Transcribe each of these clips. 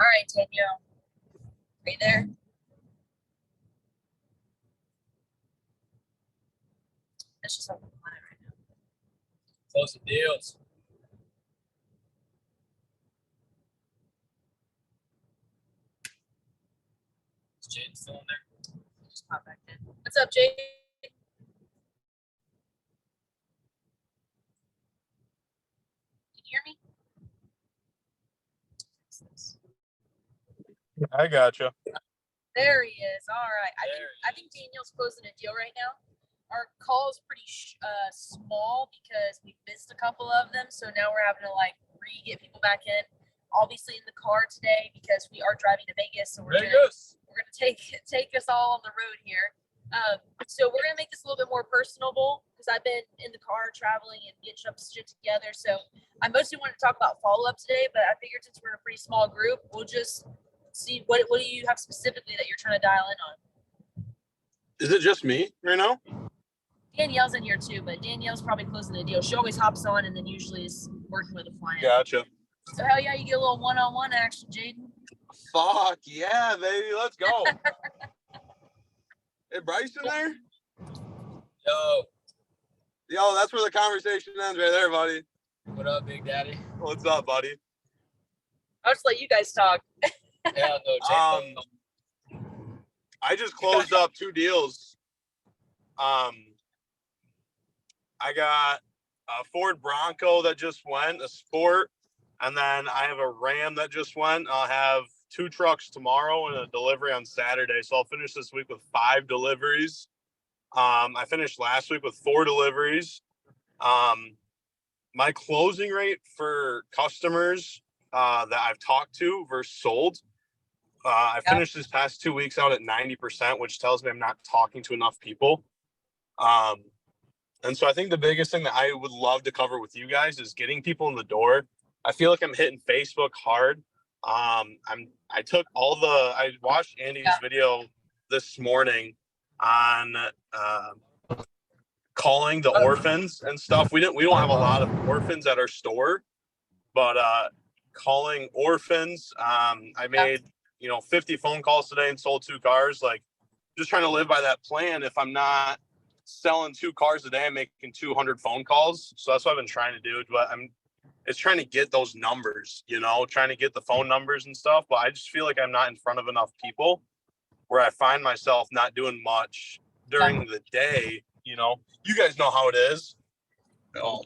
All right, Danielle. Right there. That's just open line right now. Close the deals. Is Jaden still in there? Just pop back in. What's up, Jade? Can you hear me? I gotcha. There he is. All right. I think Danielle's closing a deal right now. Our call is pretty small because we missed a couple of them. So now we're having to get people back in. Obviously in the car today because we are driving to Vegas. So we're gonna take us all on the road here. So we're gonna make this a little bit more personable because I've been in the car traveling and getting some shit together. So I mostly wanted to talk about follow-up today, but I figured since we're in a pretty small group, we'll just see what do you have specifically that you're trying to dial in on. Is it just me right now? Danielle's in here too, but Danielle's probably closing the deal. She always hops on and then usually is working with a client. Gotcha. So hell yeah, you get a little one-on-one action, Jaden. Fuck yeah, baby, let's go. Hey, Bryce in there? Yo, that's where the conversation ends right there, buddy. What up, Big Daddy? What's up, buddy? I'll just let you guys talk. Yeah, no, I just closed up 2 deals. I got a Ford Bronco that just went, a Sport, and then I have a Ram that just went. I'll have 2 trucks tomorrow and a delivery on Saturday. So I'll finish this week with 5 deliveries. I finished last week with 4 deliveries. My closing rate for customers that I've talked to versus sold, I finished this past 2 weeks out at 90%, which tells me I'm not talking to enough people. And so I think the biggest thing that I would love to cover with you guys is getting people in the door. I feel like I'm hitting Facebook hard. I watched Andy's video this morning on calling the orphans and stuff. We don't have a lot of orphans at our store, but calling orphans. I made 50 phone calls today and sold 2 cars. Just trying to live by that plan. If I'm not selling 2 cars a day, I'm making 200 phone calls. So that's what I've been trying to do. But it's trying to get those numbers, trying to get the phone numbers and stuff. But I just feel like I'm not in front of enough people where I find myself not doing much during the day. You guys know how it is. Oh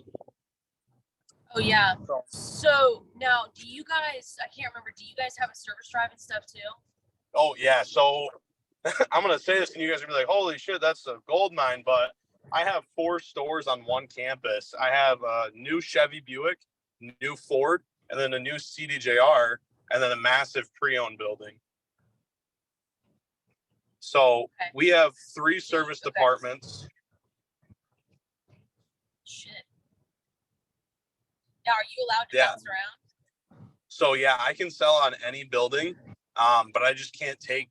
yeah. So now do you guys have a service drive and stuff too? Oh yeah. So I'm going to say this and you guys are going to be like, holy shit, that's a gold mine. But I have 4 stores on one campus. I have a new Chevy Buick, new Ford, and then a new CDJR, and then a massive pre-owned building. So we have 3 service departments. Shit. Now, are you allowed to bounce around? So yeah, I can sell on any building, but I just can't take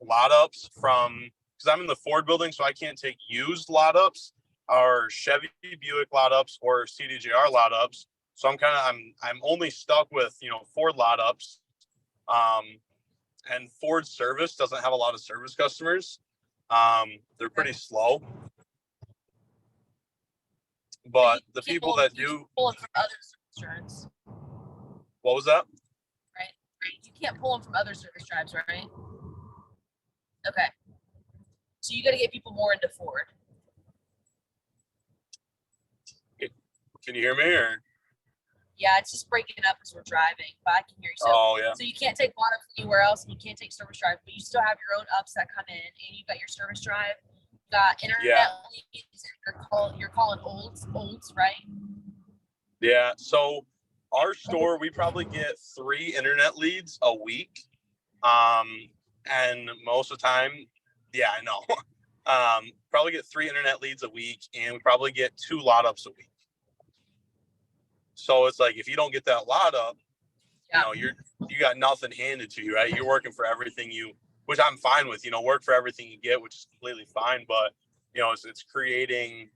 lot ups because I'm in the Ford building, so I can't take used lot ups or Chevy Buick lot ups or CDJR lot ups. So I'm only stuck with Ford lot ups, and Ford service doesn't have a lot of service customers. They're pretty slow. But the people that do pull them from other service drives. What was that? Right. You can't pull them from other service drives, right? Okay. So you got to get people more into Ford. Can you hear me or? Yeah, it's just breaking up as we're driving, but I can hear you. Oh yeah. So you can't take lot ups anywhere else, and you can't take service drive, but you still have your own ups that come in, and you got your service drive. You got internet leads. You're calling olds, right? Yeah. So our store, we probably get 3 internet leads a week. And most of the time, yeah, I know. Probably get 3 internet leads a week, and we probably get 2 lot ups a week. So it's like if you don't get that lot up, you got nothing handed to you, right? You're working for everything which I'm fine with. Work for everything you get, which is completely fine. But it's creating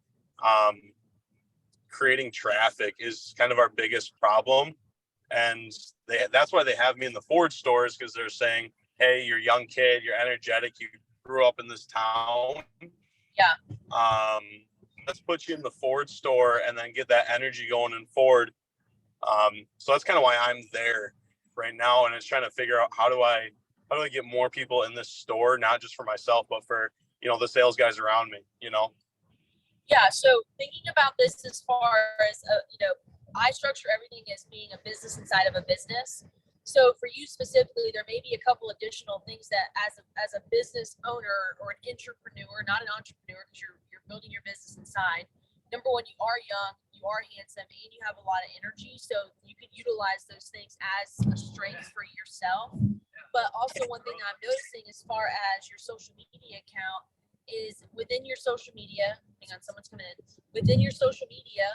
traffic is kind of our biggest problem. And that's why they have me in the Ford stores, because they're saying, hey, you're a young kid, you're energetic, you grew up in this town. Yeah. Let's put you in the Ford store and then get that energy going in Ford. So that's kind of why I'm there right now. And it's trying to figure out how do I get more people in this store, not just for myself, but for, the sales guys around me, Yeah. So thinking about this as far as, I structure everything as being a business inside of a business. So for you specifically, there may be a couple additional things that as a business owner or an entrepreneur, not an entrepreneur, because you're building your business inside. Number one, you are young, you are handsome, and you have a lot of energy. So you can utilize those things as a strength for yourself. But also one thing that I'm noticing as far as your social media account is within your social media, hang on, someone's coming in. Within your social media,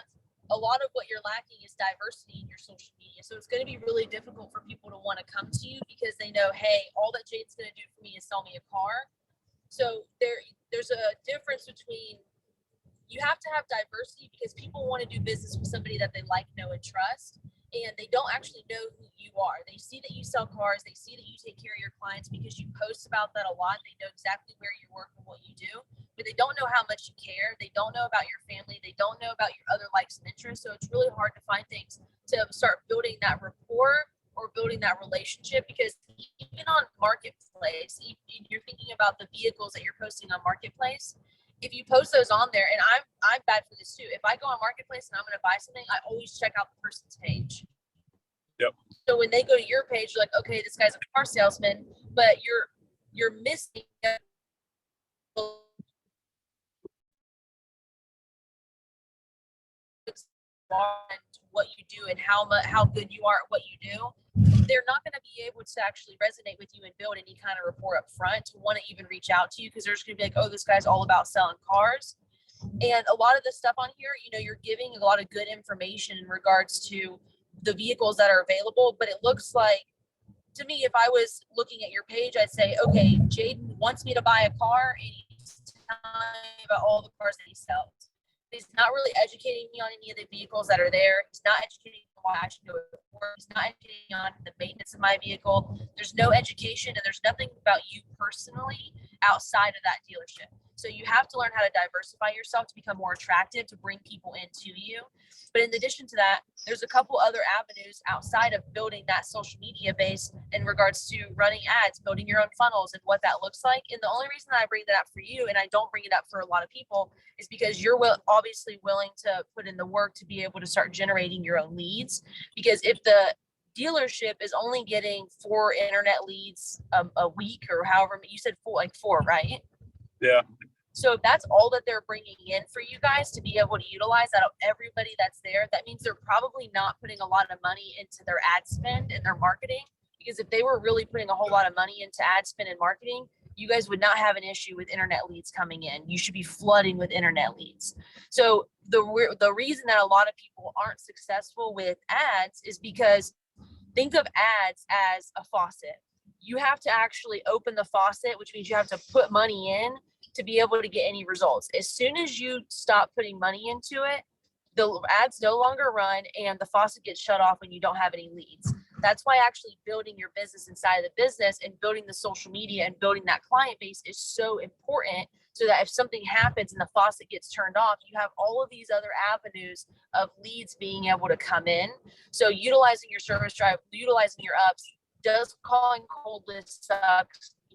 a lot of what you're lacking is diversity in your social media. So it's going to be really difficult for people to want to come to you because they know, hey, all that Jade's going to do for me is sell me a car. So there's a difference between, you have to have diversity because people want to do business with somebody that they like, know, and trust. And they don't actually know who you are. They see that you sell cars. They see that you take care of your clients because you post about that a lot. They know exactly where you work and what you do, but they don't know how much you care. They don't know about your family. They don't know about your other likes and interests. So it's really hard to find things to start building that rapport or building that relationship, because even on Marketplace, you're thinking about the vehicles that you're posting on Marketplace. If you post those on there, and I'm bad for this too. If I go on Marketplace and I'm going to buy something, I always check out the person's page. Yep. So when they go to your page, you're like, okay, this guy's a car salesman, but you're missing what you do and how good you are at what you do. They're not going to be able to actually resonate with you and build any kind of rapport up front to want to even reach out to you, because they're just going to be like, oh, this guy's all about selling cars. And a lot of the stuff on here, you're giving a lot of good information in regards to the vehicles that are available. But it looks like, to me, if I was looking at your page, I'd say, okay, Jaden wants me to buy a car and he's telling me about all the cars that he sells. He's not really educating me on any of the vehicles that are there. He's not educating me on why I should go to work. He's not educating me on the maintenance of my vehicle. There's no education, and there's nothing about you personally outside of that dealership. So you have to learn how to diversify yourself to become more attractive, to bring people into you. But in addition to that, there's a couple other avenues outside of building that social media base in regards to running ads, building your own funnels, and what that looks like. And the only reason that I bring that up for you, and I don't bring it up for a lot of people, is because you're obviously willing to put in the work to be able to start generating your own leads. Because if the dealership is only getting 4 internet leads a week, or however, you said 4, right? Yeah. So if that's all that they're bringing in for you guys to be able to utilize out of everybody that's there, that means they're probably not putting a lot of money into their ad spend and their marketing. Because if they were really putting a whole lot of money into ad spend and marketing, you guys would not have an issue with internet leads coming in. You should be flooding with internet leads. So the reason that a lot of people aren't successful with ads is because, think of ads as a faucet. You have to actually open the faucet, which means you have to put money in to be able to get any results. As soon as you stop putting money into it, the ads no longer run and the faucet gets shut off when you don't have any leads. That's why actually building your business inside of the business and building the social media and building that client base is so important, so that if something happens and the faucet gets turned off, you have all of these other avenues of leads being able to come in. So utilizing your service drive, utilizing your ups. Does calling cold lists suck?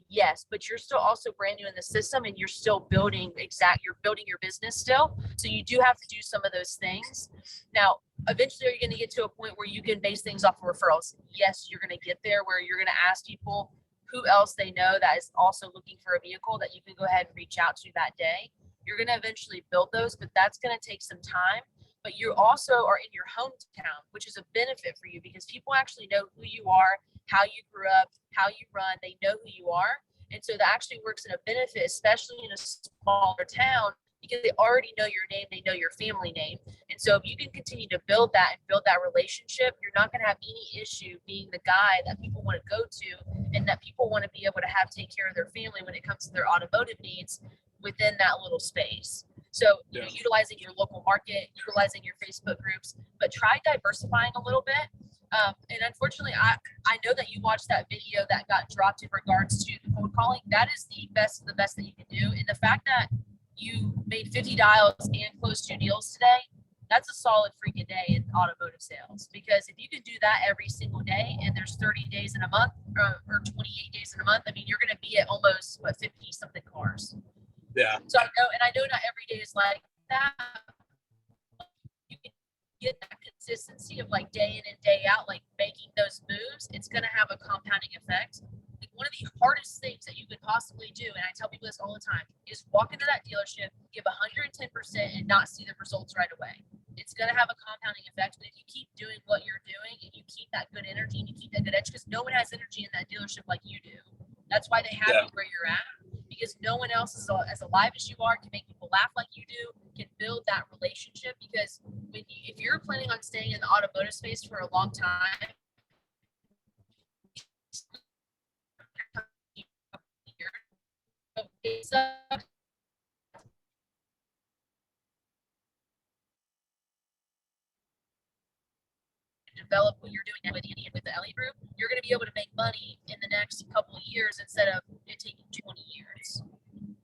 Yes, but you're still also brand new in the system, and you're still building your business still. So you do have to do some of those things. Now, eventually, are you going to get to a point where you can base things off of referrals? Yes, you're going to get there, where you're going to ask people who else they know that is also looking for a vehicle that you can go ahead and reach out to that day. You're going to eventually build those, but that's going to take some time. But you also are in your hometown, which is a benefit for you, because people actually know who you are, how you grew up, how you run. They know who you are. And so that actually works in a benefit, especially in a smaller town, because they already know your name. They know your family name. And so if you can continue to build that and build that relationship, you're not going to have any issue being the guy that people want to go to, and that people want to be able to take care of their family when it comes to their automotive needs within that little space. So utilizing your local market, utilizing your Facebook groups, but try diversifying a little bit. And unfortunately, I know that you watched that video that got dropped in regards to the cold calling. That is the best of the best that you can do. And the fact that you made 50 dials and closed 2 deals today, that's a solid freaking day in automotive sales. Because if you can do that every single day and there's 30 days in a month or 28 days in a month, I mean, you're going to be at almost 50 something cars. Yeah. So I know not every day is like that. You can get that consistency of like day in and day out, like making those moves. It's going to have a compounding effect. Like one of the hardest things that you could possibly do, and I tell people this all the time, is walk into that dealership, give 110% and not see the results right away. It's going to have a compounding effect. But if you keep doing what you're doing and you keep that good energy and you keep that good edge, because no one has energy in that dealership like you do. That's why they have you where you're at, because no one else is as alive as you are, can make people laugh like you do, can build that relationship. Because if you're planning on staying in the automotive space for a long time, it's develop what you're doing with Andy and with the Ellie group, you're going to be able to make money in the next couple of years instead of it taking 20 years.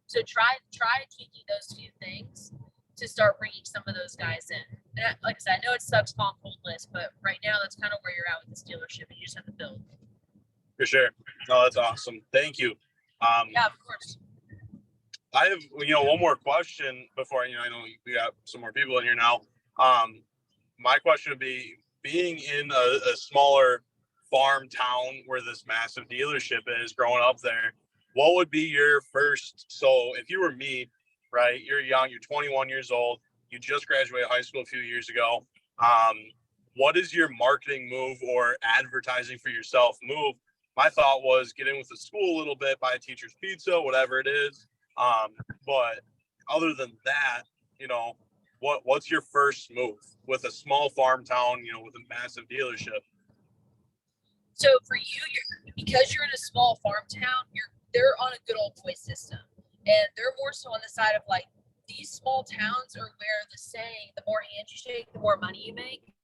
So try tweaking those few things to start bringing some of those guys in. And like I said, I know it sucks calling cold list, but right now that's kind of where you're at with this dealership, and you just have to build. For sure. No, that's awesome. Thank you. Yeah, of course. I have, one more question before, I know we got some more people in here now. My question would be, being in a smaller farm town where this massive dealership is, growing up there, what would be your first, so if you were me, right, you're young, you're 21 years old, you just graduated high school a few years ago, what is your marketing move or advertising for yourself move? My thought was get in with the school a little bit, buy a teacher's pizza, whatever it is. But other than that, what's your first move with a small farm town, with a massive dealership? So for you, because you're in a small farm town, they're on a good old boy system, and they're more so on the side of like, these small towns are where the saying, the more hands you shake, the more money you make.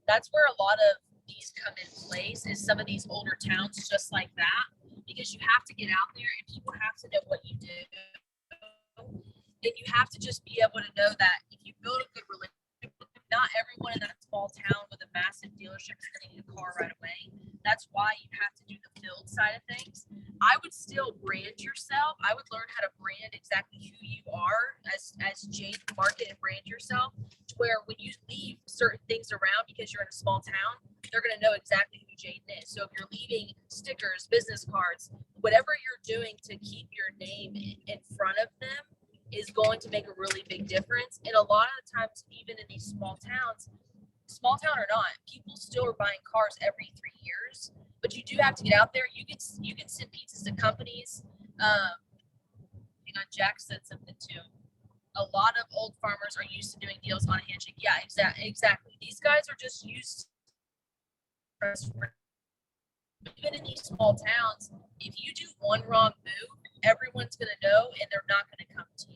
That's where a lot of these come in place, is some of these older towns just like that, because you have to get out there and people have to know what you do. And you have to just be able to know that if you build a good relationship, not everyone in that small town with a massive dealership is going to get a car right away. That's why you have to do the build side of things. I would still brand yourself. I would learn how to brand exactly who you are as Jade, market and brand yourself, to where when you leave certain things around, because you're in a small town, they're going to know exactly who Jaden is. So if you're leaving stickers, business cards, whatever you're doing to keep your name in front of them is going to make a really big difference. And a lot of the times, even in these small towns, small town or not, people still are buying cars every 3 years. But you do have to get out there. You can send pizzas to companies. Hang on, Jack said something too. A lot of old farmers are used to doing deals on a handshake. Yeah, exactly. These guys are just used to, even in these small towns, if you do one wrong move, everyone's going to know and they're not going to come to you.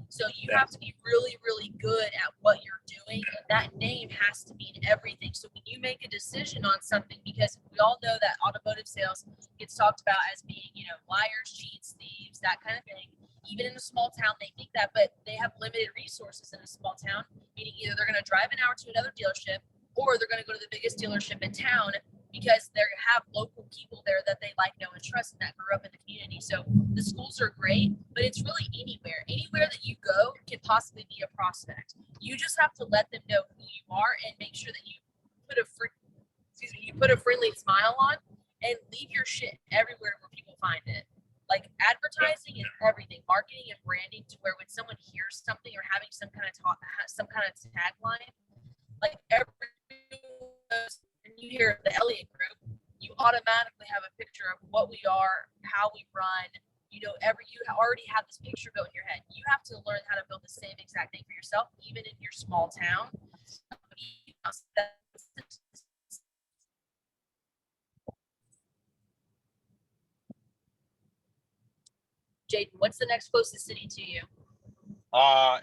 So you have to be really, really good at what you're doing, and that name has to mean everything. So when you make a decision on something, because we all know that automotive sales gets talked about as being, liars, cheats, thieves, that kind of thing. Even in a small town, they think that, but they have limited resources in a small town, meaning either they're going to drive an hour to another dealership, or they're going to go to the biggest dealership in town, because they have local people there that they like, know, and trust, and that grew up in the community. So the schools are great, but it's really anywhere. Anywhere that you go can possibly be a prospect. You just have to let them know who you are and make sure that you put a friendly smile on and leave your shit everywhere where people find it. Like advertising and everything, marketing and branding, to where when someone hears something or having some kind of tagline, like and you hear the Elliott Group, you automatically have a picture of what we are, how we run. You already have this picture built in your head. You have to learn how to build the same exact thing for yourself, even in your small town. Jaden, what's the next closest city to you?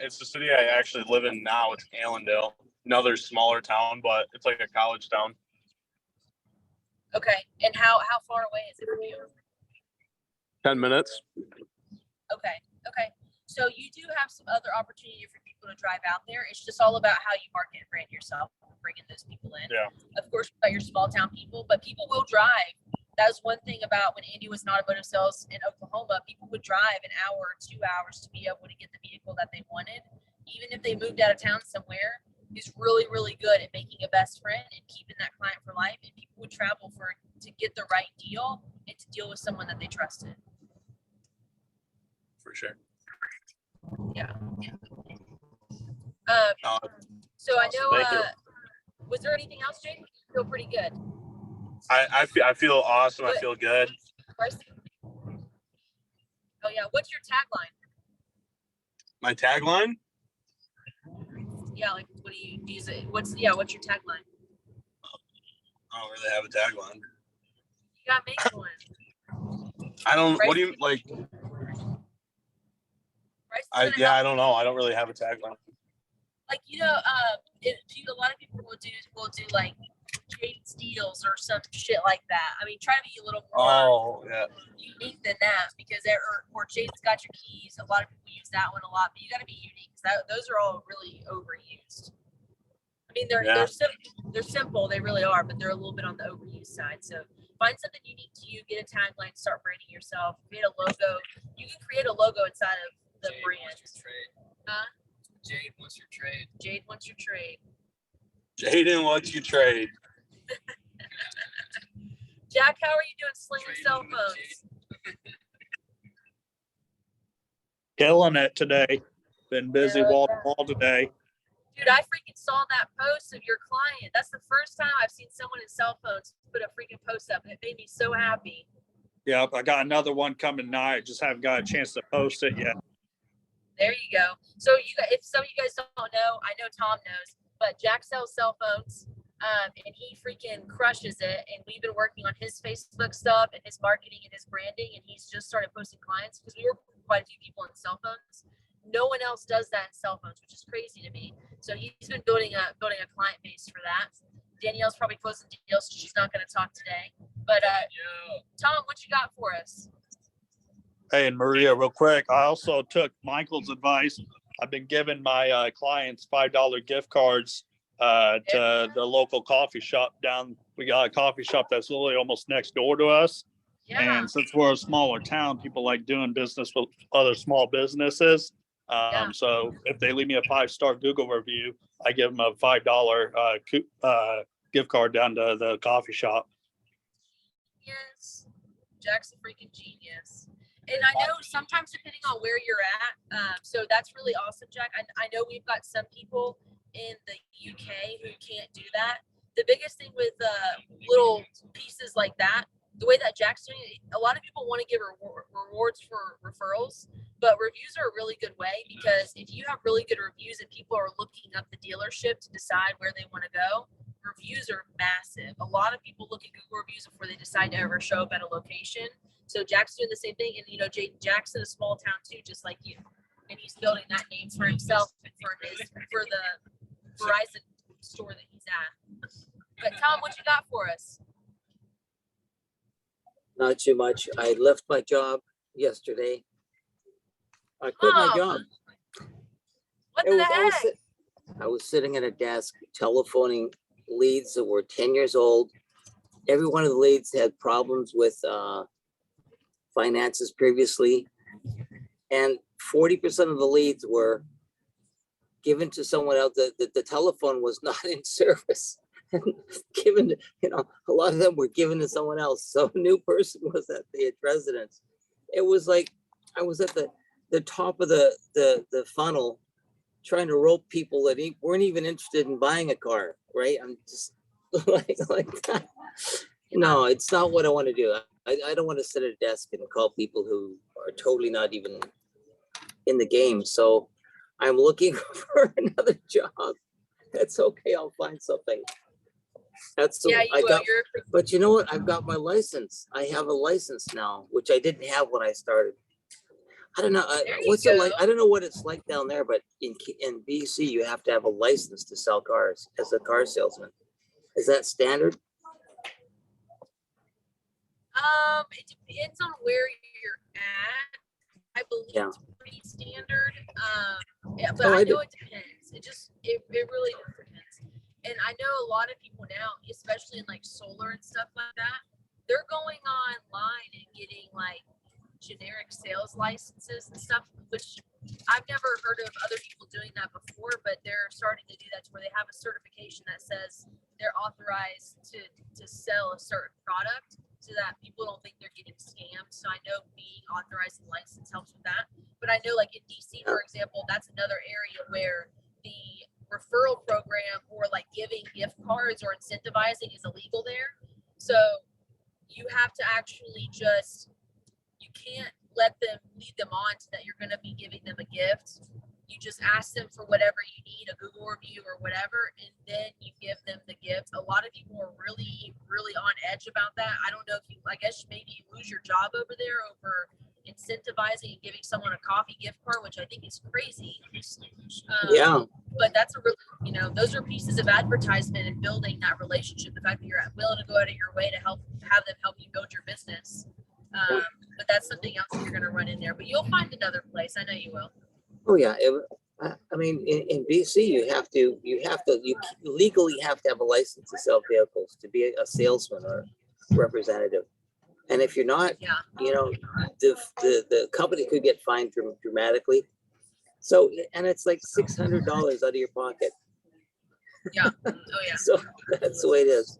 It's the city I actually live in now. It's Allendale, another smaller town, but it's like a college town. Okay. And how far away is it from you? 10 minutes. Okay. Okay. So you do have some other opportunity for people to drive out there. It's just all about how you market and brand yourself, bringing those people in. Yeah. Of course, you've got your small town people, but people will drive. That was one thing about when Andy was in automotive sales in Oklahoma. People would drive an hour or 2 hours to be able to get the vehicle that they wanted. Even if they moved out of town somewhere, he's really, really good at making a best friend and keeping that client for life. And people would travel to get the right deal and to deal with someone that they trusted. For sure. Yeah. Uh, So I Thank you. know, was there anything else, Jake? You feel pretty good. I feel awesome. I feel good. Oh yeah. What's your tagline? My tagline? Yeah, like what do you use it? What's your tagline? I don't really have a tagline. You gotta make one. I don't. What do you like? I don't know. I don't really have a tagline. Like a lot of people will do like Jade's deals or some shit like that. I mean, try to be a little more unique than that because or Jade's got your keys. A lot of people use that one a lot, but you got to be unique because those are all really overused. I mean, they're simple, they really are, but they're a little bit on the overused side. So find something unique to you, get a tagline, start branding yourself, create a logo. You can create a logo inside of the brand. Huh? Jade wants your trade. Jade wants your trade. Jaden wants you trade. Jack, how are you doing slinging cell phones? Killing it today. Been busy wall to wall today. Dude, I freaking saw that post of your client. That's the first time I've seen someone in cell phones put a freaking post up. It made me so happy. Yep, I got another one coming tonight. Just haven't got a chance to post it yet. There you go. So if some of you guys don't know, I know Tom knows, but Jack sells cell phones, and he freaking crushes it. And we've been working on his Facebook stuff and his marketing and his branding, and he's just started posting clients because we work with quite a few people on cell phones. No one else does that in cell phones, which is crazy to me. So he's been building a client base for that. Danielle's probably closing deals, so she's not going to talk today. But Tom, what you got for us? Hey, and Maria, real quick, I also took Michael's advice. I've been giving my clients $5 gift cards to the local coffee shop down. We got a coffee shop that's literally almost next door to us. Yeah. And since we're a smaller town, people like doing business with other small businesses. So if they leave me a 5-star Google review, I give them a $5 gift card down to the coffee shop. Yes. Jack's a freaking genius. And I know sometimes depending on where you're at, so that's really awesome, Jack. I know we've got some people in the UK who can't do that. The biggest thing with little pieces like that, the way that Jack's doing it, a lot of people want to give rewards for referrals, but reviews are a really good way because if you have really good reviews and people are looking up the dealership to decide where they want to go, reviews are massive. A lot of people look at Google reviews before they decide to ever show up at a location. So Jack's doing the same thing. And, Jack's in a small town too, just like you. And he's building that name for himself and for the Verizon store that he's at. But Tom, what you got for us? Not too much. I left my job yesterday. I quit my job. What the heck? I was sitting at a desk telephoning leads that were 10 years old. Every one of the leads had problems with finances previously. And 40% of the leads were given to someone else. The telephone was not in service. Given, a lot of them were given to someone else. So a new person was at the residence. It was like I was at the top of the funnel trying to rope people that weren't even interested in buying a car, right? I'm just like that. No, it's not what I want to do. I don't want to sit at a desk and call people who are totally not even in the game. So I'm looking for another job. That's okay. I'll find something. That's the, but you know what? I've got my license. I have a license now, which I didn't have when I started. I don't know. What's it like? I don't know what it's like down there, but in BC, you have to have a license to sell cars as a car salesman. Is that standard? It depends on where you're at. I believe Yeah. it's pretty standard. Yeah, but Oh, I I know it depends. It really depends. And I know a lot of people now, especially in like solar and stuff like that, they're going online and getting like generic sales licenses and stuff, which I've never heard of other people doing that before, but they're starting to do that to where they have a certification that says they're authorized to sell a certain product so that people don't think they're getting scammed. So I know being authorized and licensed helps with that. But I know like in DC, for example, that's another area where the referral program or like giving gift cards or incentivizing is illegal there. So you have to actually you can't let them lead them on to that you're going to be giving them a gift. You just ask them for whatever you need, a Google review or whatever, and then you give them the gift. A lot of people are really, really on edge about that. I don't know if I guess maybe you lose your job over there over incentivizing and giving someone a coffee gift card, which I think is crazy. Yeah. But that's a really, those are pieces of advertisement and building that relationship. The fact that you're willing to go out of your way to have them help you build your business. But that's something else that you're going to run in there. But you'll find another place. I know you will. Oh, yeah. I mean, in BC, you legally have to have a license to sell vehicles to be a salesman or representative. And if you're not, Yeah. The company could get fined dramatically. So, and it's like $600 out of your pocket. Yeah. Oh, yeah. So that's the way it is.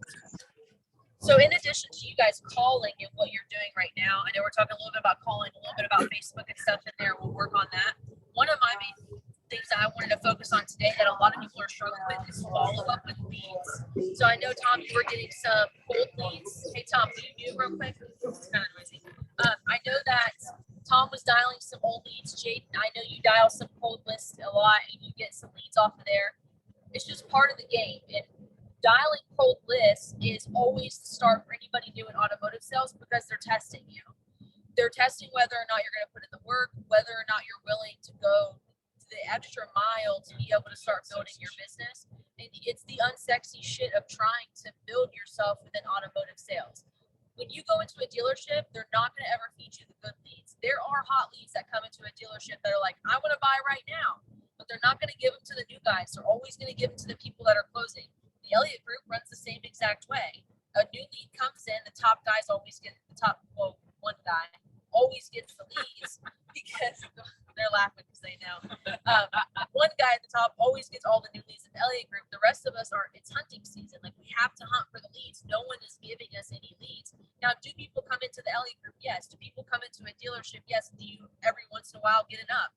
So in addition to you guys calling and what you're doing right now, I know we're talking a little bit about calling, a little bit about Facebook and stuff in there. We'll work on that. One of my main things that I wanted to focus on today that a lot of people are struggling with is follow up with leads. So I know, Tom, you were getting some cold leads. Hey, Tom, can you mute real quick? It's kind of noisy. I know that Tom was dialing some old leads. Jaden, I know you dial some cold lists a lot and you get some leads off of there. It's just part of the game. And dialing cold lists is always the start for anybody new in automotive sales because they're testing you. They're testing whether or not you're going to put in the work, whether or not you're willing to go the extra mile to be able to start building your business. And it's the unsexy shit of trying to build yourself within automotive sales. When you go into a dealership, they're not going to ever feed you the good leads. There are hot leads that come into a dealership that are like, I want to buy right now, but they're not going to give them to the new guys. They're always going to give them to the people that are closing. The Elliott Group runs the same exact way. A new lead comes in, the top guys always get one guy always gets the leads because they're laughing because they know. One guy at the top always gets all the new leads in the Elliott Group. The rest of us it's hunting season. Like we have to hunt for the leads. No one is giving us any leads. Now, do people come into the Elliott Group? Yes. Do people come into a dealership? Yes. Do you every once in a while get an up?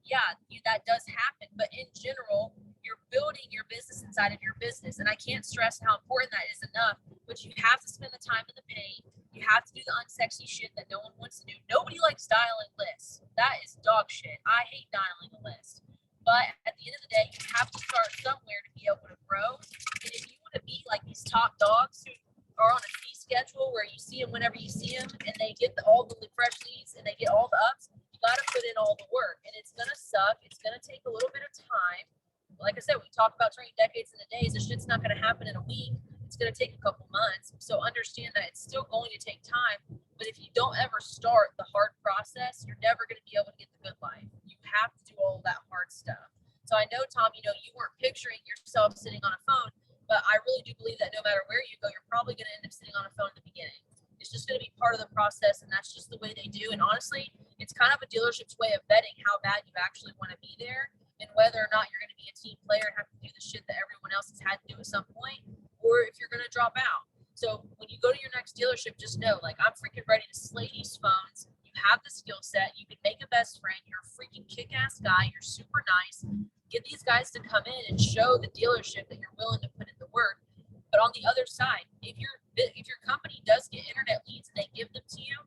Yeah, that does happen. But in general, you're building your business inside of your business. And I can't stress how important that is enough, but you have to spend the time in the pain. You have to do the unsexy shit that no one wants to do. Nobody likes dialing lists. That is dog shit. I hate dialing a list. But at the end of the day, you have to start somewhere to be able to grow. And if you want to be like these top dogs who are on a fee schedule where you see them whenever you see them and they get all the fresh leads and they get all the ups, you got to put in all the work. And it's going to suck. It's going to take a little bit of time. Like I said, we talk about turning decades into days. This shit's not going to happen in a week. It's going to take a couple months. So understand that it's still going to take time. But if you don't ever start the hard process, you're never going to be able to get the good life. You have to do all that hard stuff. So I know, Tom, you weren't picturing yourself sitting on a phone, but I really do believe that no matter where you go, you're probably going to end up sitting on a phone at the beginning. It's just going to be part of the process, and that's just the way they do. And honestly, it's kind of a dealership's way of vetting how bad you actually want to be there and whether or not you're going to be a team player and have to do the shit that everyone else has had to do at some point, or if you're going to drop out. So when you go to your next dealership, just know, like, I'm freaking ready to slay these phones. You have the skill set. You can make a best friend. You're a freaking kick-ass guy. You're super nice. Get these guys to come in and show the dealership that you're willing to put in the work. But on the other side, if your company does get internet leads and they give them to you,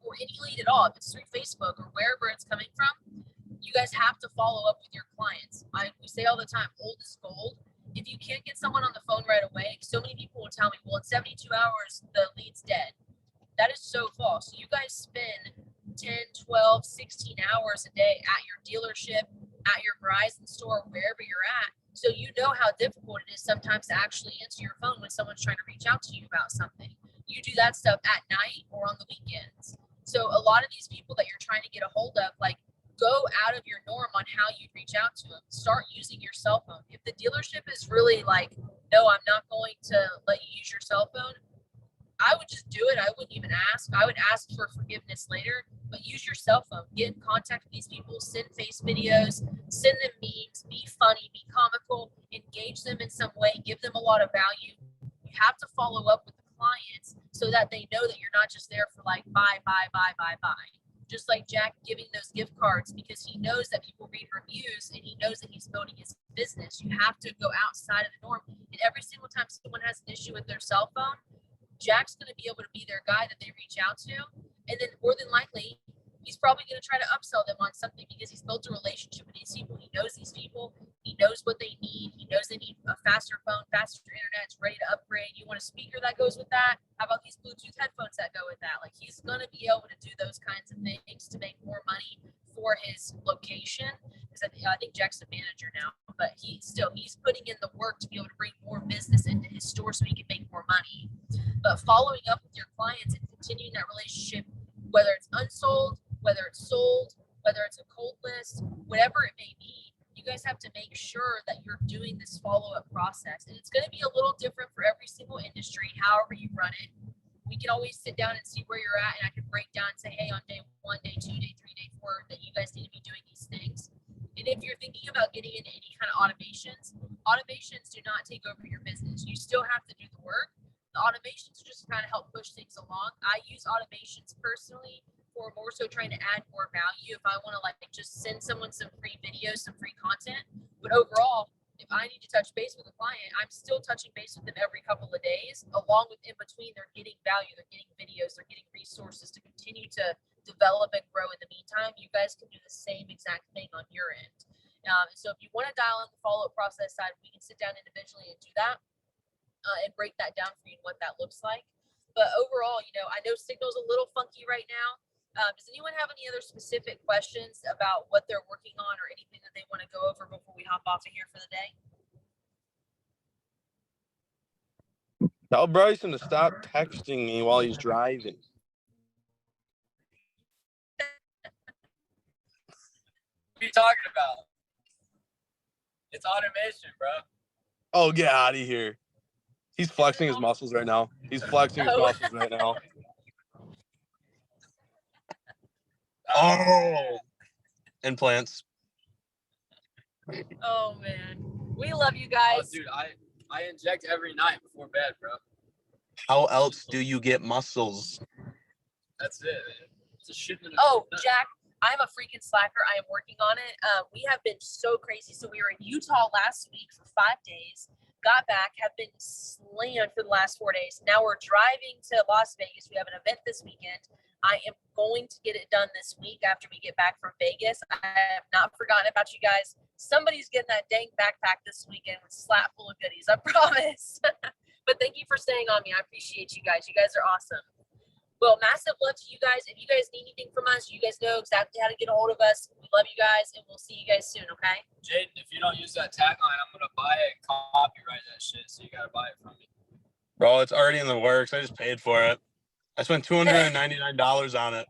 or any lead at all, if it's through Facebook or wherever it's coming from, you guys have to follow up with your clients. We say all the time, old is gold. If you can't get someone on the phone right away, so many people will tell me, well, in 72 hours, the lead's dead. That is so false. You guys spend 10, 12, 16 hours a day at your dealership, at your Verizon store, wherever you're at. So you know how difficult it is sometimes to actually answer your phone when someone's trying to reach out to you about something. you do that stuff at night or on the weekends. So a lot of these people that you're trying to get a hold of, like, go out of your norm on how you reach out to them. Start using your cell phone. If the dealership is really like, no, I'm not going to let you use your cell phone, I would just do it. I wouldn't even ask. I would ask for forgiveness later, but use your cell phone. Get in contact with these people, send face videos, send them memes, be funny, be comical, engage them in some way, give them a lot of value. You have to follow up with the clients so that they know that you're not just there for like buy. Just like Jack giving those gift cards, because he knows that people read reviews and he knows that he's building his business. You have to go outside of the norm. And every single time someone has an issue with their cell phone, Jack's going to be able to be their guy that they reach out to. And then more than likely, he's probably going to try to upsell them on something because he's built a relationship with these people. He knows these people. He knows what they need. He knows they need a faster phone, faster internet. It's ready to upgrade. You want a speaker that goes with that? How about these Bluetooth headphones that go with that? Like, he's going to be able to do those kinds of things to make more money for his location. Because I think Jack's a manager now, but he's putting in the work to be able to bring more business into his store so he can make more money. But following up with your clients and continuing that relationship, whether it's unsold, whether it's sold, whether it's a cold list, whatever it may be, you guys have to make sure that you're doing this follow-up process. And it's going to be a little different for every single industry, however you run it. We can always sit down and see where you're at, and I can break down and say, hey, on day 1, day 2, day 3, day 4, that you guys need to be doing these things. And if you're thinking about getting into any kind of automations do not take over your business. You still have to do the work. The automations just kind of help push things along. I use automations personally for more so trying to add more value. If I want to like just send someone some free videos, some free content, but overall, if I need to touch base with a client, I'm still touching base with them every couple of days. Along with in between, they're getting value, they're getting videos, they're getting resources to continue to develop and grow. In the meantime, you guys can do the same exact thing on your end. So if you want to dial in the follow-up process side, we can sit down individually and do that. And break that down for you and what that looks like. But overall, I know Signal's a little funky right now. Does anyone have any other specific questions about what they're working on or anything that they want to go over before we hop off of here for the day? Tell Bryson to stop texting me while he's driving. What are you talking about? It's automation, bro. Oh, get out of here. He's flexing his muscles right now. Oh, implants. Oh man, we love you guys. Oh, dude, I inject every night before bed, bro. How else do you get muscles? That's it, man. It's a shipment. Oh, Jack, I'm a freaking slacker. I am working on it. We have been so crazy. So we were in Utah last week for 5 days. Got back, have been slammed for the last 4 days. Now we're driving to Las Vegas. We have an event this weekend. I am going to get it done this week after we get back from Vegas. I have not forgotten about you guys. Somebody's getting that dang backpack this weekend with slap full of goodies, I promise. But thank you for staying on me. I appreciate you guys. You guys are awesome. Well, massive love to you guys. If you guys need anything from us, you guys know exactly how to get a hold of us. We love you guys, and we'll see you guys soon, okay? Jaden, if you don't use that tagline, I'm going to buy it and copyright that shit, so you got to buy it from me. Bro, it's already in the works. I just paid for it. I spent $299 on it.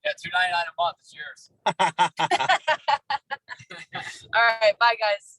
Yeah, $299 a month. It's yours. All right. Bye, guys.